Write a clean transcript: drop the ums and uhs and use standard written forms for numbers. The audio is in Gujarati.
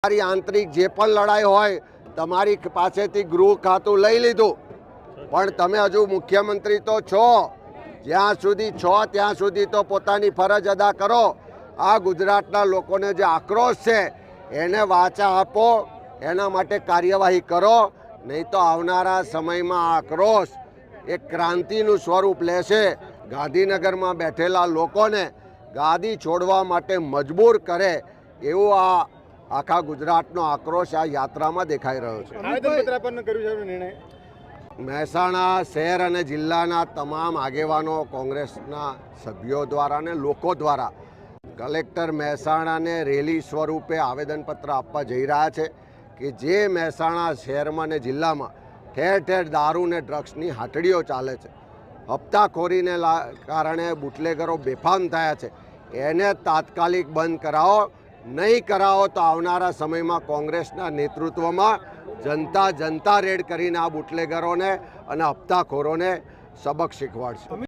તમારી આંતરિક જે પણ લડાઈ હોય તમારી પાસેથી ગૃહ ખાતું લઈ લીધું, પણ તમે હજુ મુખ્યમંત્રી તો છો, જ્યાં સુધી છો ત્યાં સુધી તો પોતાની ફરજ અદા કરો. આ ગુજરાતના લોકોને જે આક્રોશ છે એને વાચા આપો, એના માટે કાર્યવાહી કરો, નહીં તો આવનારા સમયમાં આક્રોશ એક ક્રાંતિનું સ્વરૂપ લેશે. ગાંધીનગરમાં બેઠેલા લોકોને ગાદી છોડવા માટે મજબૂર કરે એવું આ આખા ગુજરાતનો આક્રોશ આ યાત્રામાં દેખાઈ રહ્યો છે. આવેદનપત્ર આપવાનું કર્યું છે નિર્ણય. મહેસાણા શહેર અને જિલ્લાના તમામ આગેવાનો, કોંગ્રેસના સભ્યો દ્વારા અને લોકો દ્વારા કલેક્ટર મહેસાણાને રેલી સ્વરૂપે આવેદનપત્ર આપવા જઈ રહ્યા છે કે જે મહેસાણા શહેરમાં અને જિલ્લામાં ઠેર ઠેર દારૂ ને ડ્રગ્સની હાટડીઓ ચાલે છે, હપ્તાખોરીને કારણે બુટલેગરો બેફામ થયા છે, એને તાત્કાલિક બંધ કરાવો. નહીં કરાવો તો આવનારા સમયમાં કોંગ્રેસના નેતૃત્વમાં જનતા રેડ કરીને આ બુટલેગરોને અને હપ્તાખોરોને સબક શીખવાડશે.